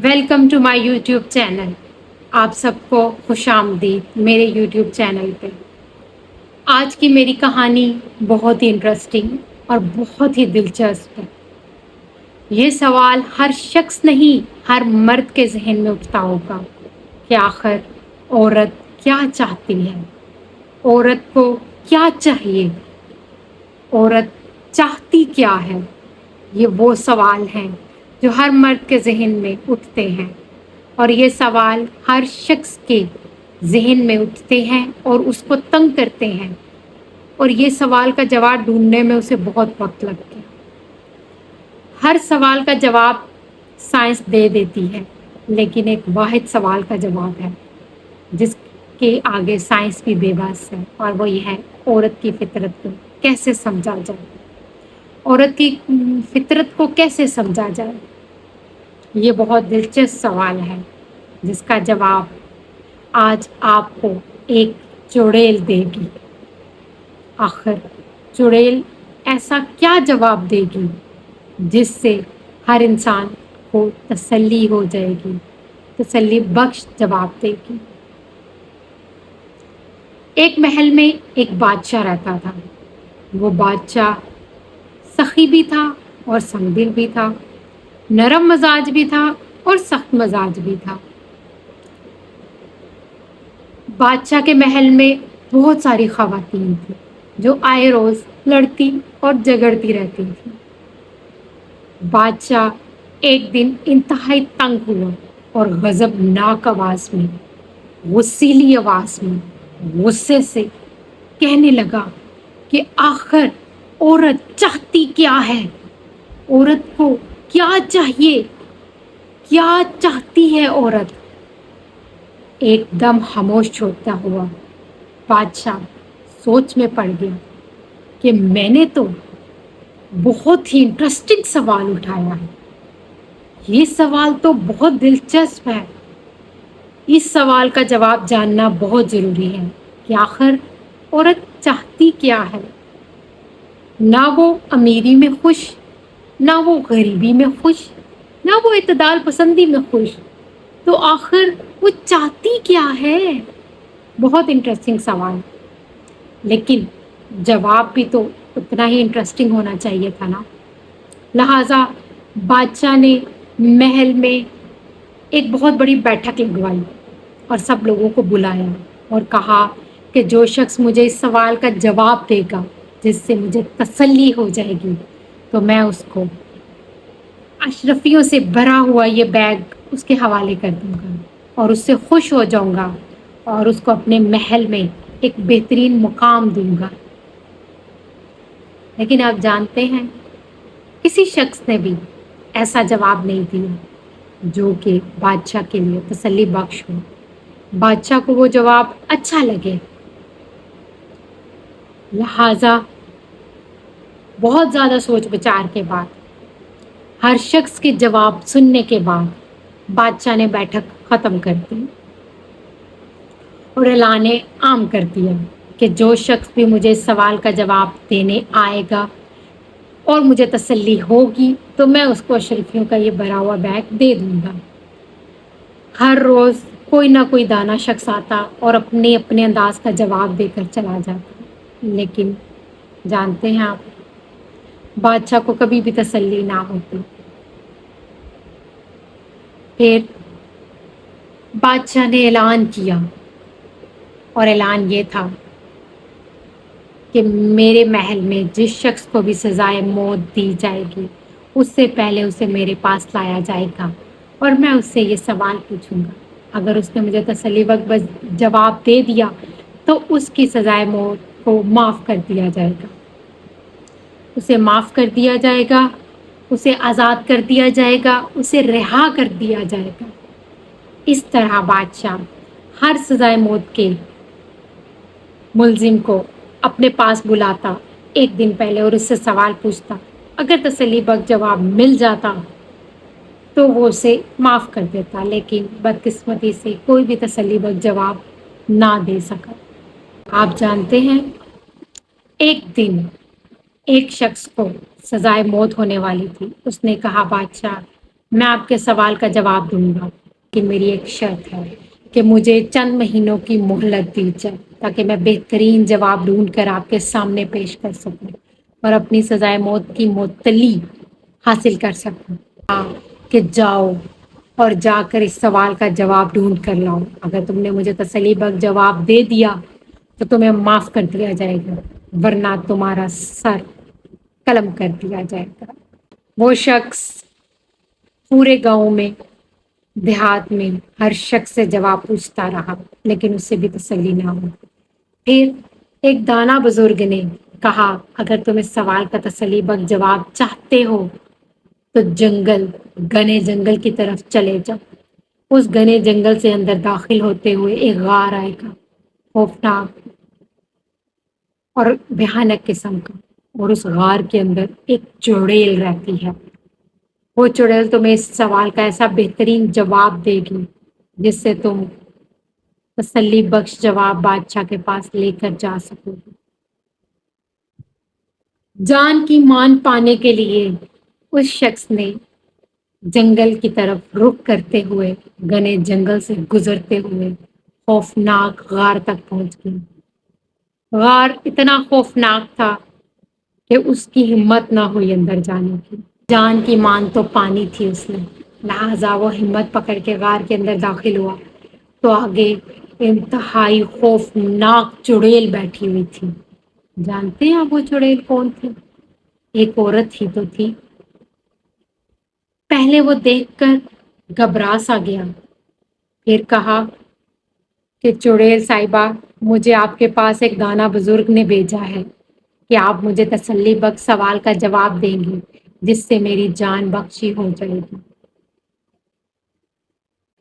Welcome to my YouTube channel. آپ سب کو خوش آمدید میرے یوٹیوب چینل پہ. آج کی میری کہانی بہت ہی انٹرسٹنگ اور بہت ہی دلچسپ ہے. یہ سوال ہر شخص نہیں ہر مرد کے ذہن میں اٹھتا ہوگا کہ آخر عورت کیا چاہتی ہے، عورت کو کیا چاہیے، عورت چاہتی کیا ہے. یہ وہ سوال ہیں جو ہر مرد کے ذہن میں اٹھتے ہیں، اور یہ سوال ہر شخص کے ذہن میں اٹھتے ہیں اور اس کو تنگ کرتے ہیں، اور یہ سوال کا جواب ڈھونڈنے میں اسے بہت وقت لگتا ہے. ہر سوال کا جواب سائنس دے دیتی ہے، لیکن ایک واحد سوال کا جواب ہے جس کے آگے سائنس بھی بے بس ہے، اور وہ یہ ہے: عورت کی فطرت کو کیسے سمجھا جائے، عورت کی فطرت کو کیسے سمجھا جائے. یہ بہت دلچسپ سوال ہے جس کا جواب آج آپ کو ایک چڑیل دے گی. آخر چڑیل ایسا کیا جواب دے گی جس سے ہر انسان کو تسلی ہو جائے گی، تسلی بخش جواب دے گی. ایک محل میں ایک بادشاہ رہتا تھا. وہ بادشاہ سخی بھی تھا اور سنگ بھی تھا، نرم مزاج بھی تھا اور سخت مزاج بھی تھا. بادشاہ کے محل میں بہت ساری خواتین تھیں جو آئے روز لڑتی اور جھگڑتی رہتی تھیں. بادشاہ ایک دن انتہائی تنگ ہوا اور غضبناک آواز میں، غصیلی آواز میں، غصے سے کہنے لگا کہ آخر عورت چاہتی کیا ہے، عورت کو کیا چاہیے، کیا چاہتی ہے عورت. ایک دم خاموش ہوتا ہوا بادشاہ سوچ میں پڑ گیا کہ میں نے تو بہت ہی انٹرسٹنگ سوال اٹھایا ہے. یہ سوال تو بہت دلچسپ ہے. اس سوال کا جواب جاننا بہت ضروری ہے کہ آخر عورت چاہتی کیا ہے. نہ وہ امیری میں خوش، نہ وہ غریبی میں خوش، نہ وہ اعتدال پسندی میں خوش. تو آخر وہ چاہتی کیا ہے؟ بہت انٹرسٹنگ سوال، لیکن جواب بھی تو اتنا ہی انٹرسٹنگ ہونا چاہیے تھا نا. لہٰذا بادشاہ نے محل میں ایک بہت بڑی بیٹھک لگوائی اور سب لوگوں کو بلایا اور کہا کہ جو شخص مجھے اس سوال کا جواب دے گا جس سے مجھے تسلی ہو جائے گی، تو میں اس کو اشرفیوں سے بھرا ہوا یہ بیگ اس کے حوالے کر دوں گا اور اس سے خوش ہو جاؤں گا اور اس کو اپنے محل میں ایک بہترین مقام دوں گا. لیکن آپ جانتے ہیں کسی شخص نے بھی ایسا جواب نہیں دیا جو کہ بادشاہ کے لیے تسلی بخش ہو، بادشاہ کو وہ جواب اچھا لگے. لہٰذا بہت زیادہ سوچ بچار کے بعد، ہر شخص کے جواب سننے کے بعد بادشاہ نے بیٹھک ختم کر دی اور اعلان عام کر دیا کہ جو شخص بھی مجھے اس سوال کا جواب دینے آئے گا اور مجھے تسلی ہوگی تو میں اس کو اشرفیوں کا یہ بھرا ہوا بیگ دے دوں گا. ہر روز کوئی نہ کوئی دانا شخص آتا اور اپنے اپنے انداز کا جواب دے کر چلا جاتا. لیکن جانتے ہیں آپ، بادشاہ کو کبھی بھی تسلی نہ ہوتی. پھر بادشاہ نے اعلان کیا، اور اعلان یہ تھا کہ میرے محل میں جس شخص کو بھی سزائے موت دی جائے گی اس سے پہلے اسے میرے پاس لایا جائے گا اور میں اس سے یہ سوال پوچھوں گا. اگر اس نے مجھے تسلی بخش جواب دے دیا تو اس کی سزائے موت کو معاف کر دیا جائے گا، اسے معاف کر دیا جائے گا، اسے آزاد کر دیا جائے گا، اسے رہا کر دیا جائے گا. اس طرح بادشاہ ہر سزائے موت کے ملزم کو اپنے پاس بلاتا ایک دن پہلے اور اس سے سوال پوچھتا. اگر تسلی بخش جواب مل جاتا تو وہ اسے معاف کر دیتا، لیکن بدقسمتی سے کوئی بھی تسلی بخش جواب نہ دے سکا. آپ جانتے ہیں ایک دن ایک شخص کو سزائے موت ہونے والی تھی. اس نے کہا، بادشاہ میں آپ کے سوال کا جواب دوں گا کہ میری ایک شرط ہے کہ مجھے چند مہینوں کی مہلت دی جائے تاکہ میں بہترین جواب ڈھونڈ کر آپ کے سامنے پیش کر سکوں اور اپنی سزائے موت کی معطلی حاصل کر سکوں۔ کہ جاؤ اور جا کر اس سوال کا جواب ڈھونڈ کر لاؤ۔ اگر تم نے مجھے تسلی بخش جواب دے دیا تو تمہیں معاف کر دیا جائے گا، ورنہ تمہارا سر قلم کر دیا جائے گا۔ وہ شخص پورے گاؤں میں، دیہات میں ہر شخص سے جواب پوچھتا رہا، لیکن اس سے بھی تسلی نہ ہو۔ پھر ایک دانا بزرگ نے کہا، اگر تم اس سوال کا تسلی بخش جواب چاہتے ہو تو گھنے جنگل کی طرف چلے جاؤ۔ اس گھنے جنگل سے اندر داخل ہوتے ہوئے ایک غار آئے گا، خوفناک اور بھیانک قسم کا، اور اس غار کے اندر ایک چڑیل رہتی ہے۔ وہ چڑیل تمہیں اس سوال کا ایسا بہترین جواب دے گی جس سے تم تسلی بخش جواب بادشاہ کے پاس لے کر جا سکو گے۔ جان کی مان پانے کے لیے اس شخص نے جنگل کی طرف رخ کرتے ہوئے گھنے جنگل سے گزرتے ہوئے خوفناک غار تک پہنچ گیا۔ غار اتنا خوفناک تھا کہ اس کی ہمت نہ ہوئی اندر جانے کی۔ جان کی مان تو پانی تھی اس میں، لہذا وہ ہمت پکڑ کے غار کے اندر داخل ہوا تو آگے انتہائی خوفناک چڑیل بیٹھی ہوئی تھی۔ جانتے ہیں آپ وہ چڑیل کون تھی؟ ایک عورت ہی تو تھی۔ پہلے وہ دیکھ کر گھبرا سا گیا، پھر کہا کہ چڑیل صاحبہ، مجھے آپ کے پاس ایک دانا بزرگ نے بھیجا ہے کہ آپ مجھے تسلی بخش سوال کا جواب دیں گے جس سے میری جان بخشی ہو جائے گی۔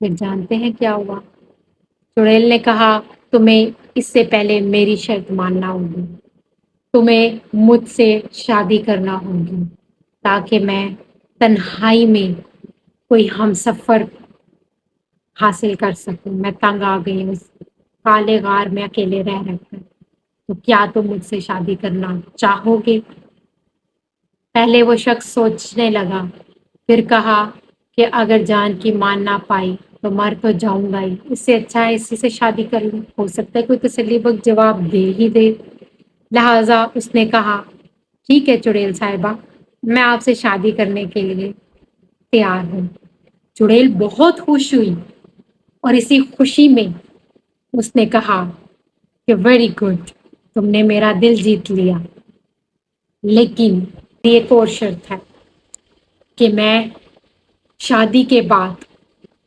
پھر جانتے ہیں کیا ہوا؟ چڑیل نے کہا، تمہیں اس سے پہلے میری شرط ماننا ہوگی، تمہیں مجھ سے شادی کرنا ہوگی تاکہ میں تنہائی میں کوئی ہم سفر حاصل کر سکوں۔ میں تنگ آ گئی ہوں اس کالے غار میں اکیلے رہ کر، تو کیا تم مجھ سے شادی کرنا چاہو گے؟ پہلے وہ شخص سوچنے لگا، پھر کہا کہ اگر جان کی مان نہ پائی تو مر تو جاؤں گا ہی، اس سے اچھا ہے اسی سے شادی کر لوں، ہو سکتا ہے کوئی تسلی بخش جواب دے ہی دے۔ لہذا اس نے کہا، ٹھیک ہے چڑیل صاحبہ، میں آپ سے شادی کرنے کے لیے تیار ہوں۔ چڑیل بہت خوش ہوئی اور اسی خوشی میں اس نے کہا کہ ویری گڈ، تم نے میرا دل جیت لیا، لیکن ایک اور شرط ہے کہ میں شادی کے بعد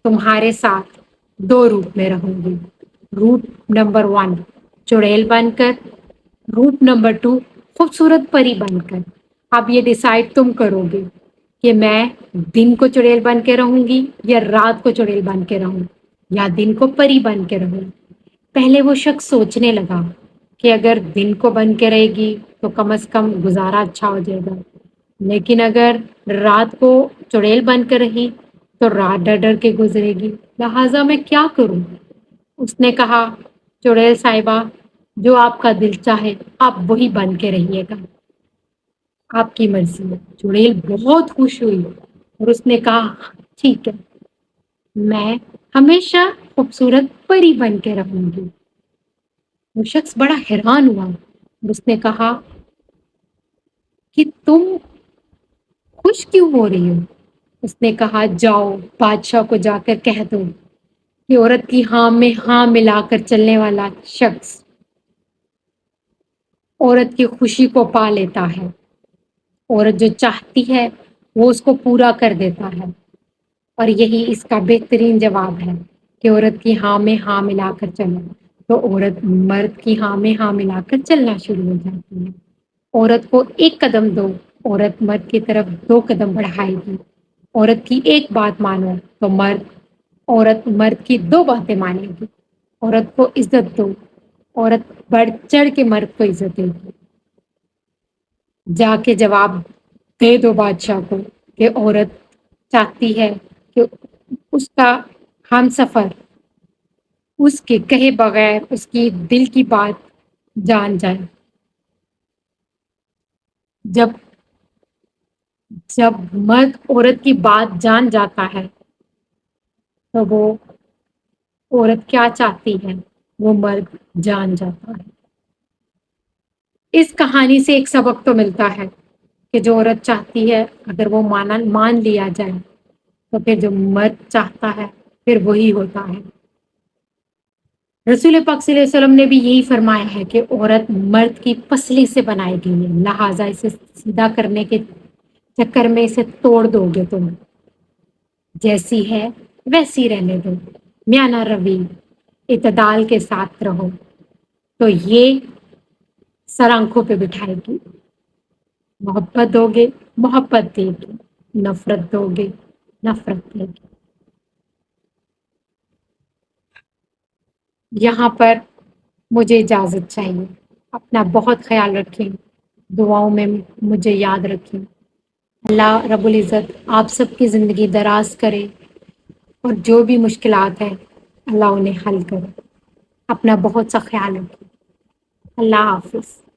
تمہارے ساتھ دو روپ میں رہوں گی۔ روپ نمبر 1 چڑیل بن کر، روپ نمبر 2 خوبصورت پری بن کر۔ اب یہ ڈیسائیڈ تم کرو گے کہ میں دن کو چڑیل بن کے رہوں گی یا رات کو چڑیل بن کے رہوں یا دن کو پری بن کے رہوں۔ پہلے وہ شخص سوچنے لگا کہ اگر دن کو بن کے رہے گی تو کم از کم گزارا اچھا ہو جائے گا، لیکن اگر رات کو چڑیل بن کر رہی تو رات ڈر ڈر کے گزرے گی، لہٰذا میں کیا کروں؟ اس نے کہا، چڑیل صاحبہ، جو آپ کا دل چاہے آپ وہی بن کے رہیے گا، آپ کی مرضی ہے۔ چڑیل بہت خوش ہوئی اور اس نے کہا، ٹھیک ہے، میں ہمیشہ خوبصورت پری بن کے رہوں گی۔ وہ شخص بڑا حیران ہوا اور اس نے کہا کہ تم خوش کیوں ہو رہی ہو؟ اس نے کہا، جاؤ بادشاہ کو جا کر کہہ دو کہ عورت کی ہاں میں ہاں ملا کر چلنے والا شخص عورت کی خوشی کو پا لیتا ہے، عورت جو چاہتی ہے وہ اس کو پورا کر دیتا ہے، اور یہی اس کا بہترین جواب ہے کہ عورت کی ہاں میں ہاں ملا کر چلو، تو عورت مرد کی ہاں میں ہاں ملا کر چلنا شروع ہو جاتی ہے۔ عورت کو ایک قدم دو، عورت مرد کی طرف 2 قدم بڑھائے گی۔ عورت کی ایک بات مانو تو عورت مرد کی 2 باتیں مانے گی۔ عورت کو عزت دو، عورت بڑھ چڑھ کے مرد کو عزت دے گی۔ جا کے جواب دے دو بادشاہ کو کہ عورت چاہتی ہے کہ اس کا ہم سفر اس کے کہے بغیر اس کی دل کی بات جان جائے۔ جب جب مرد عورت کی بات جان جاتا ہے تو وہ عورت کیا چاہتی ہے وہ مرد جان جاتا ہے۔ اس کہانی سے ایک سبق تو ملتا ہے کہ جو عورت چاہتی ہے اگر وہ مان لیا جائے تو پھر جو مرد چاہتا ہے پھر وہی ہوتا ہے۔ رسول پاک صلی اللہ علیہ وسلم نے بھی یہی فرمایا ہے کہ عورت مرد کی پسلی سے بنائی گئی ہے، لہٰذا اسے سیدھا کرنے کے چکر میں اسے توڑ دو گے تم، جیسی ہے ویسی رہنے دو، میانہ روی اعتدال کے ساتھ رہو، تو یہ سر آنکھوں پہ بٹھائے گی۔ محبت دو گے محبت دے گی، نفرت دو گے نفرت دے گی۔ یہاں پر مجھے اجازت چاہیے، اپنا بہت خیال رکھیں، دعاؤں میں مجھے یاد رکھیں۔ اللہ رب العزت آپ سب کی زندگی دراز کرے اور جو بھی مشکلات ہیں اللہ انہیں حل کرے۔ اپنا بہت سا خیال رکھیں۔ اللہ حافظ۔